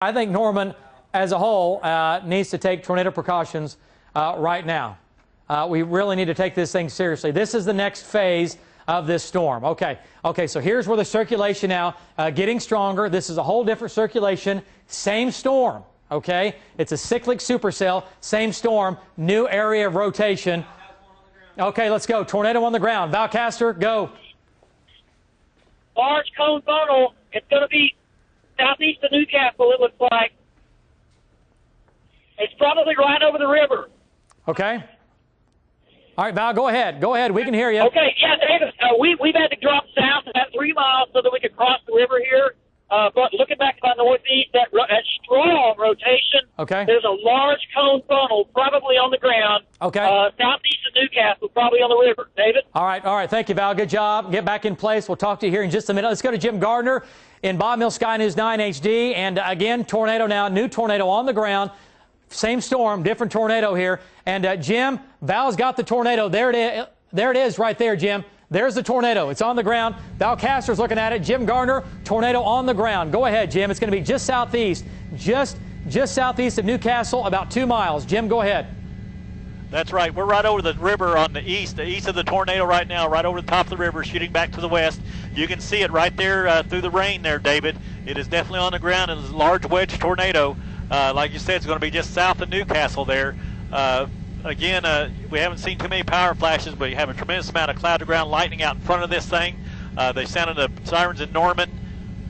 I think Norman, as a whole, needs to take tornado precautions right now. We really need to take this thing seriously. This is the next phase of this storm. Okay, so here's where the circulation now getting stronger. This is a whole different circulation. Same storm, okay? It's a cyclic supercell, same storm, new area of rotation. Okay, let's go. Tornado on the ground. Valcaster, go. Large cone funnel. It's going to be southeast of Newcastle, it looks like. It's probably right over the river. Okay. All right, Val, go ahead. Go ahead. We can hear you. Okay, yeah, David, we've had to drop south about 3 miles so that we could cross the river here. But looking back to the northeast, that strong rotation. Okay. There's a large cone funnel probably on the ground. Okay. Southeast of Newcastle, probably on the river. David? All right. Thank you, Val. Good job. Get back in place. We'll talk to you here in just a minute. Let's go to Jim Gardner in Bob Mills Sky News 9 HD. And again, tornado now, new tornado on the ground. Same storm, different tornado here. And Jim, Val's got the tornado. There it is right there, Jim. There's the tornado. It's on the ground. Valcaster's looking at it. Jim Gardner, tornado on the ground. Go ahead, Jim. It's going to be just southeast, just southeast of Newcastle, about 2 miles. Jim, go ahead. That's right. We're right over the river on the east of the tornado right now, right over the top of the river, shooting back to the west. You can see it right there through the rain there, David. It is definitely on the ground. It's a large wedge tornado. Like you said, it's going to be just south of Newcastle there. Again, we haven't seen too many power flashes, but you have a tremendous amount of cloud-to-ground lightning out in front of this thing. They sounded the sirens in Norman.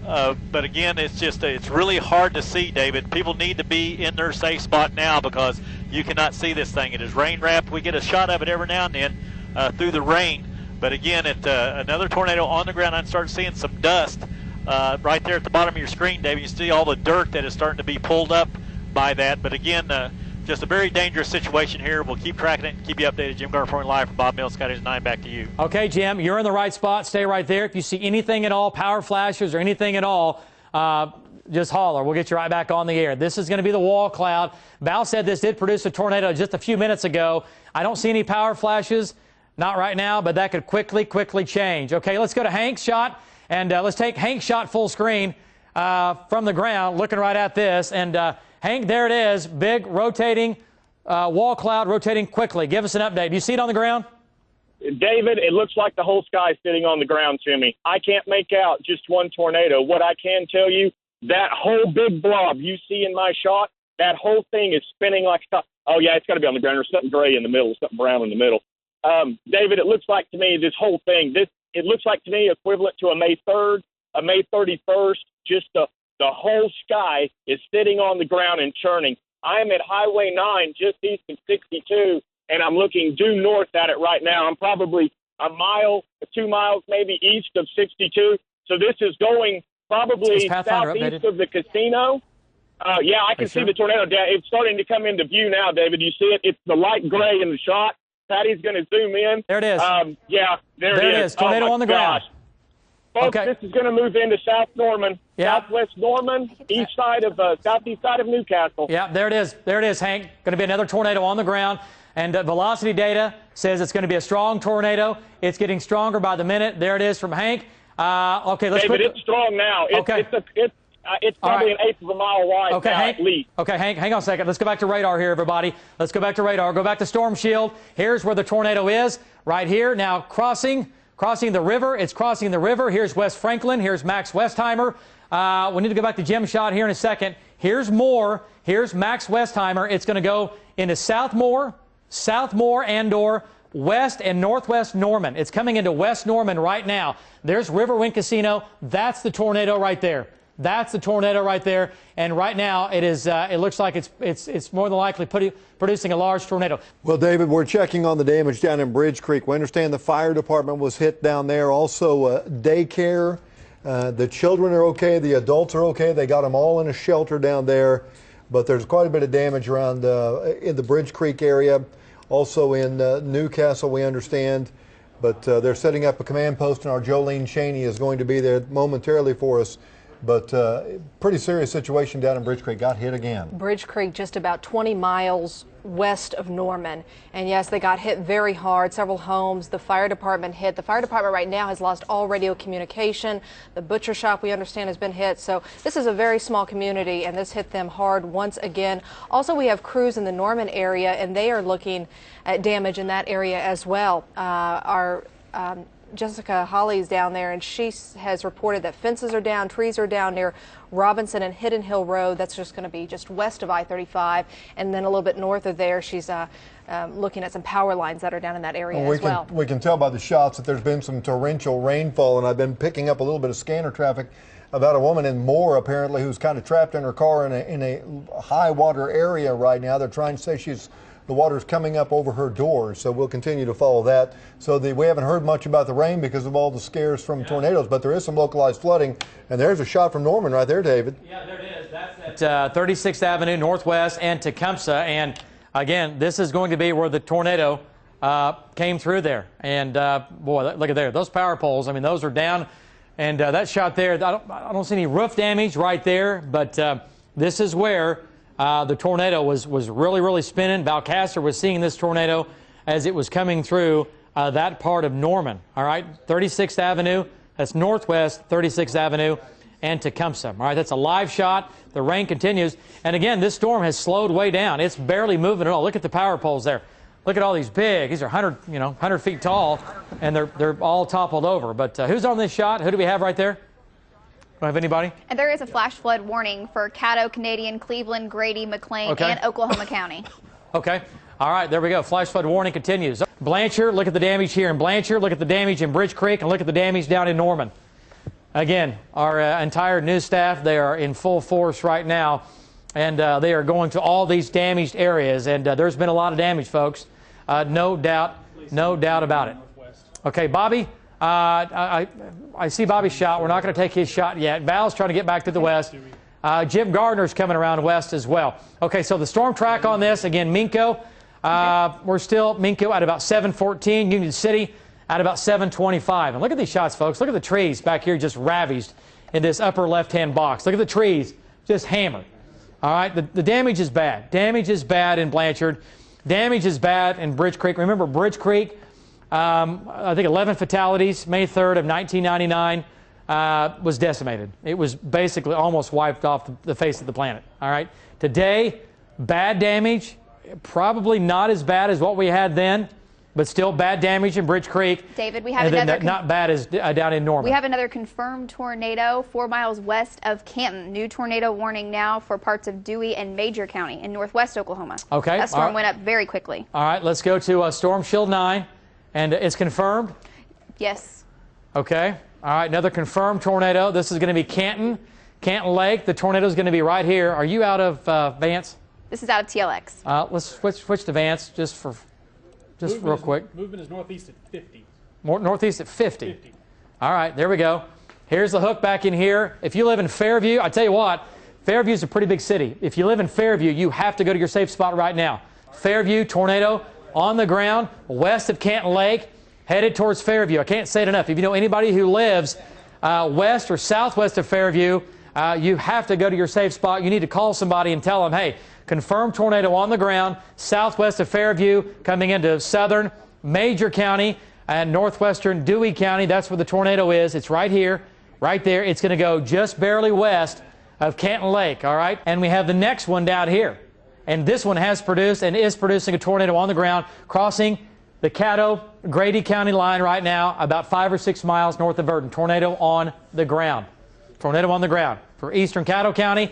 But again, it's really hard to see, David. People need to be in their safe spot now because you cannot see this thing. It is rain-wrapped. We get a shot of it every now and then through the rain. But again, another tornado on the ground. I started seeing some dust right there at the bottom of your screen, David. You see all the dirt that is starting to be pulled up by that. But again, just a very dangerous situation here. We'll keep tracking it and keep you updated. Jim Gardner reporting live from Bob Mills Sky News 9. Back to you. Okay, Jim, you're in the right spot. Stay right there. If you see anything at all, power flashes or anything at all, just holler. We'll get you right back on the air. This is going to be the wall cloud. Val said this did produce a tornado just a few minutes ago. I don't see any power flashes, not right now, but that could quickly change. Okay, let's go to Hank's shot, and let's take Hank's shot full screen from the ground, looking right at this. And Hank, there it is, big rotating wall cloud, rotating quickly. Give us an update. Do you see it on the ground? David, it looks like the whole sky is sitting on the ground to me. I can't make out just one tornado. What I can tell you, that whole big blob you see in my shot, that whole thing is spinning like stuff. Oh, yeah, it's got to be on the ground. There's something gray in the middle, something brown in the middle. David, it looks like to me this whole thing, it looks like to me equivalent to a May 3rd, a May 31st, just the whole sky is sitting on the ground and churning. I am at Highway 9, just east of 62, and I'm looking due north at it right now. I'm probably a mile, 2 miles maybe east of 62. So this is going probably southeast of the casino. Yeah, I can see the tornado. It's starting to come into view now, David. You see it? It's the light gray in the shot. Patty's going to zoom in. There it is. Yeah, there it is. Tornado on the ground. Folks, this is going to move into South Norman, southwest Norman, southeast side of Newcastle. Yeah, there it is. There it is, Hank. Going to be another tornado on the ground. And velocity data says it's going to be a strong tornado. It's getting stronger by the minute. There it is from Hank. Okay, let's David, it's strong now. It's probably an eighth of a mile wide now, Hank, at least. Okay, Hank, hang on a second. Let's go back to radar here, everybody. Let's go back to radar. Go back to Storm Shield. Here's where the tornado is, right here. Now crossing the river. It's crossing the river. Here's West Franklin. Here's Max Westheimer. We need to go back to Jim's shot here in a second. Here's more. Here's Max Westheimer. It's going to go into Southmore, and/or West and Northwest Norman. It's coming into West Norman right now. There's Riverwind Casino. That's the tornado right there. That's the tornado right there. And right now it is. It looks like it's more than likely producing a large tornado. Well, David, we're checking on the damage down in Bridge Creek. We understand the fire department was hit down there. Also, daycare. The children are okay. The adults are okay. They got them all in a shelter down there. But there's quite a bit of damage around in the Bridge Creek area. Also in Newcastle, we understand. But they're setting up a command post, and our Jolene Cheney is going to be there momentarily for us But pretty serious situation down in Bridge Creek. Got hit again. Bridge Creek, just about 20 miles west of Norman. And yes, they got hit very hard. Several homes. The fire department hit. The fire department right now has lost all radio communication. The butcher shop, we understand, has been hit. So this is a very small community, and this hit them hard once again. Also, we have crews in the Norman area, and they are looking at damage in that area as well. Jessica Holly's down there, and she has reported that fences are down, trees are down near Robinson and Hidden Hill Road. That's just going to be just west of I-35, and then a little bit north of there, she's looking at some power lines that are down in that area as well. We can tell by the shots that there's been some torrential rainfall, and I've been picking up a little bit of scanner traffic about a woman in Moore, apparently, who's kind of trapped in her car in a high water area right now. They're trying to say the water's coming up over her door, so we'll continue to follow that. So we haven't heard much about the rain because of all the scares from tornadoes, but there is some localized flooding. And there's a shot from Norman right there, David. Yeah, there it is. That's at 36th Avenue Northwest and Tecumseh. And again, this is going to be where the tornado came through there. And boy, look at there. Those power poles, I mean, those are down. And that shot there, I don't see any roof damage right there, but this is where the tornado was really, really spinning. Valcaster was seeing this tornado as it was coming through that part of Norman. All right, 36th Avenue, that's northwest 36th Avenue and Tecumseh. All right, that's a live shot. The rain continues. And again, this storm has slowed way down. It's barely moving at all. Look at the power poles there. Look at all these these are 100 feet tall, and they're all toppled over. But who's on this shot? Who do we have right there? Do I have anybody? And there is a flash flood warning for Caddo, Canadian, Cleveland, Grady, McLean, and Oklahoma County. Okay. All right, there we go. Flash flood warning continues. Blanchard, look at the damage here in Blanchard. Look at the damage in Bridge Creek, and look at the damage down in Norman. Again, our entire news staff, they are in full force right now, and they are going to all these damaged areas. And there's been a lot of damage, folks. No doubt about it. Okay, Bobby. I see Bobby's shot. We're not going to take his shot yet. Val's trying to get back to the west. Jim Gardner's coming around west as well. Okay, so the storm track on this, again, Minco. We're still Minco at about 714. Union City at about 725. And look at these shots, folks. Look at the trees back here just ravaged in this upper left-hand box. Look at the trees just hammered. All right, the damage is bad. Damage is bad in Blanchard. Damage is bad in Bridge Creek. Remember, Bridge Creek, I think 11 fatalities, May 3rd of 1999, was decimated. It was basically almost wiped off the face of the planet. All right. Today, bad damage, probably not as bad as what we had then, but still bad damage in Bridge Creek. David, we have and another then not bad as down in Norman. We have another confirmed tornado 4 miles west of Canton. New tornado warning now for parts of Dewey and Major County in northwest Oklahoma. Okay. That storm went up very quickly. All right, let's go to Storm Shield 9. And it's confirmed? Yes. Okay. All right, another confirmed tornado. This is going to be Canton Lake. The tornado is going to be right here. Are you out of Vance? This is out of TLX. Let's switch to Vance just real quick. Movement is northeast at 50. Northeast at 50. All right, there we go. Here's the hook back in here. If you live in Fairview, I tell you what, Fairview is a pretty big city. If you live in Fairview, you have to go to your safe spot right now. Fairview, tornado on the ground, west of Canton Lake, headed towards Fairview. I can't say it enough. If you know anybody who lives west or southwest of Fairview, you have to go to your safe spot. You need to call somebody and tell them, hey, confirmed tornado on the ground, southwest of Fairview, coming into southern Major County and northwestern Dewey County. That's where the tornado is. It's right here, right there. It's going to go just barely west of Canton Lake, all right? And we have the next one down here. And this one has produced and is producing a tornado on the ground, crossing the Caddo, Grady County line right now, about 5 or 6 miles north of Verdon. Tornado on the ground. Tornado on the ground. For eastern Caddo County,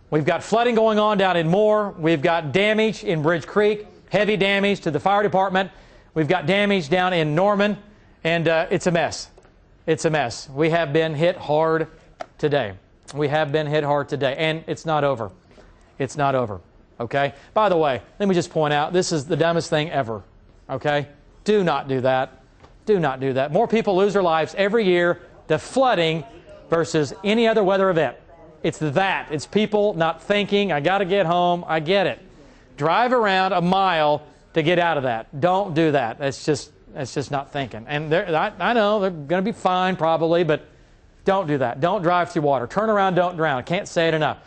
we've got flooding going on down in Moore. We've got damage in Bridge Creek, heavy damage to the fire department. We've got damage down in Norman, and it's a mess. It's a mess. We have been hit hard today. We have been hit hard today, and it's not over. It's not over. Okay? By the way, let me just point out, this is the dumbest thing ever. Okay? Do not do that. Do not do that. More people lose their lives every year to flooding versus any other weather event. It's that. It's people not thinking, I got to get home. I get it. Drive around a mile to get out of that. Don't do that. That's just not thinking. And I know they're going to be fine probably, but Don't do that. Don't drive through water. Turn around, don't drown. Can't say it enough.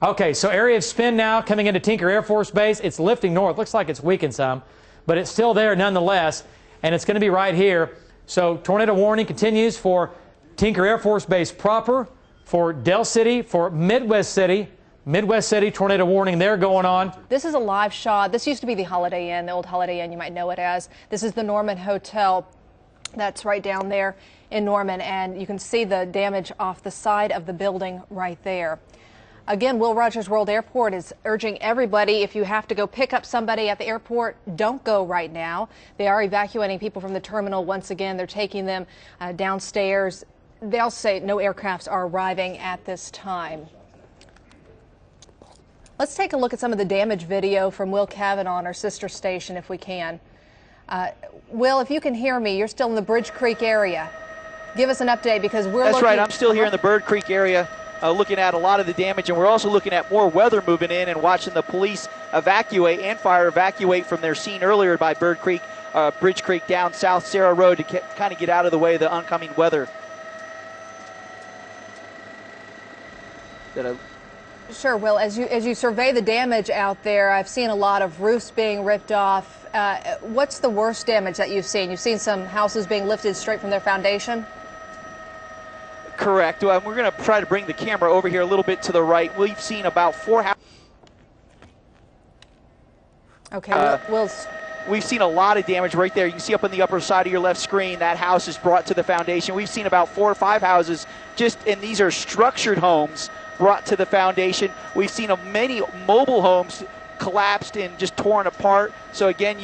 Okay, so area of spin now coming into Tinker Air Force Base. It's lifting north. Looks like it's weakened some, but it's still there nonetheless, and it's going to be right here. So tornado warning continues for Tinker Air Force Base proper, for Del City, for Midwest City. Midwest City, tornado warning there going on. This is a live shot. This used to be the Holiday Inn, the old Holiday Inn, you might know it as. This is the Norman Hotel. That's right down there in Norman, and you can see the damage off the side of the building right there. Again, Will Rogers World Airport is urging everybody, if you have to go pick up somebody at the airport, don't go right now. They are evacuating people from the terminal. Once again, they're taking them downstairs. They'll say no aircrafts are arriving at this time. Let's take a look at some of the damage video from Will Kavanaugh on our sister station if we can. Will, if you can hear me, you're still in the Bridge Creek area. Give us an update because we're That's looking... right, I'm still here in the Bird Creek area. Looking at a lot of the damage, and we're also looking at more weather moving in and watching the police evacuate and fire evacuate from their scene earlier by Bird Creek, Bridge Creek down South Sarah Road to kind of get out of the way of the oncoming weather. Sure, Will. As you survey the damage out there, I've seen a lot of roofs being ripped off. What's the worst damage that you've seen? You've seen some houses being lifted straight from their foundation? Correct. We're going to try to bring the camera over here a little bit to the right. We've seen about 4 houses. Okay, we've seen a lot of damage right there. You can see up on the upper side of your left screen, that house is brought to the foundation. We've seen about 4 or 5 houses and these are structured homes brought to the foundation. We've seen many mobile homes collapsed and just torn apart. So again,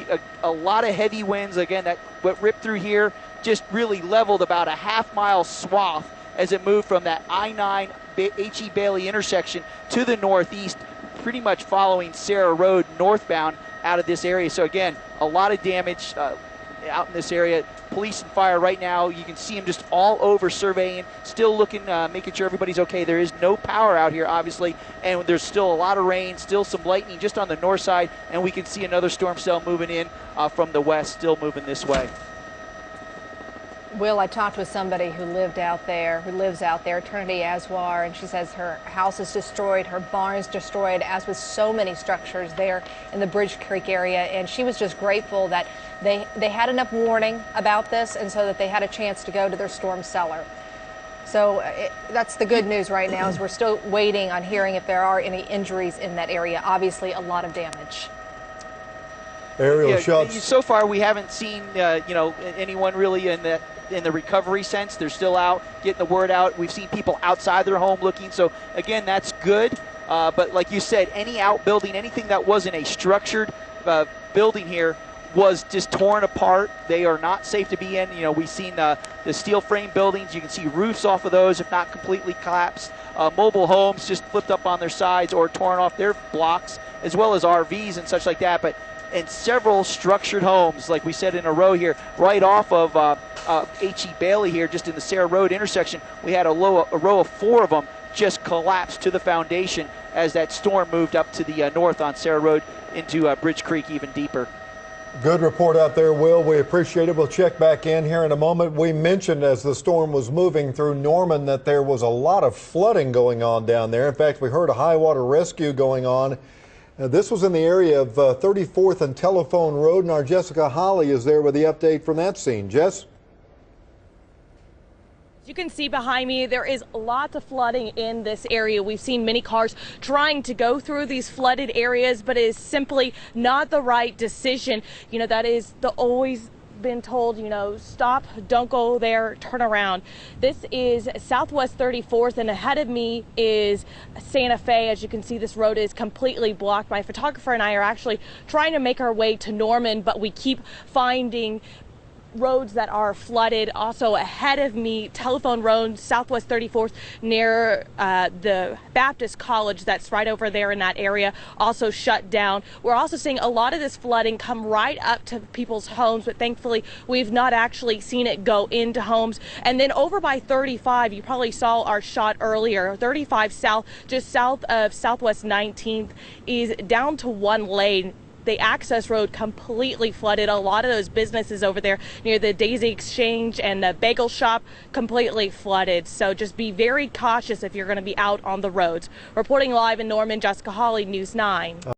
a lot of heavy winds. Again, what ripped through here just really leveled about a half-mile swath as it moved from that I-9 H.E. Bailey intersection to the northeast, pretty much following Sarah Road northbound out of this area. So again, a lot of damage out in this area. Police and fire right now, you can see them just all over surveying, still looking, making sure everybody's okay. There is no power out here, obviously, and there's still a lot of rain, still some lightning just on the north side, and we can see another storm cell moving in from the west, still moving this way. Will, I talked with somebody who lives out there, Eternity Aswar, and she says her house is destroyed, her barn's destroyed, as with so many structures there in the Bridge Creek area, and she was just grateful that they had enough warning about this and so that they had a chance to go to their storm cellar. So that's the good news right now, is we're still waiting on hearing if there are any injuries in that area. Obviously, a lot of damage. Aerial shots. So far, we haven't seen anyone really in the recovery sense. They're still out getting the word out. We've seen people outside their home looking. So again, that's good. But like you said, any outbuilding, anything that wasn't a structured building here was just torn apart. They are not safe to be in. We've seen the steel frame buildings. You can see roofs off of those, if not completely collapsed. Mobile homes just flipped up on their sides or torn off their blocks, as well as RVs and such like that. But in several structured homes, like we said in a row here, right off of H.E. Bailey here, just in the Sarah Road intersection, we had a row of 4 of them just collapsed to the foundation as that storm moved up to the north on Sarah Road into Bridge Creek even deeper. Good report out there, Will. We appreciate it. We'll check back in here in a moment. We mentioned as the storm was moving through Norman that there was a lot of flooding going on down there. In fact, we heard a high water rescue going on. This was in the area of 34th and Telephone Road, and our Jessica Holly is there with the update from that scene. Jess? You can see behind me, there is lots of flooding in this area. We've seen many cars trying to go through these flooded areas, but it is simply not the right decision. That is always been told, stop, don't go there, turn around. This is Southwest 34th, and ahead of me is Santa Fe. As you can see, this road is completely blocked. My photographer and I are actually trying to make our way to Norman, but we keep finding roads that are flooded. Also ahead of me, Telephone Road, Southwest 34th, near the Baptist College that's right over there in that area, also shut down. We're also seeing a lot of this flooding come right up to people's homes, but thankfully we've not actually seen it go into homes. And then over by 35, you probably saw our shot earlier, 35 south, just south of Southwest 19th, is down to 1 lane. the access road completely flooded. A lot of those businesses over there near the Daisy Exchange and the bagel shop completely flooded. So just be very cautious if you're going to be out on the roads. Reporting live in Norman, Jessica Hawley, News 9.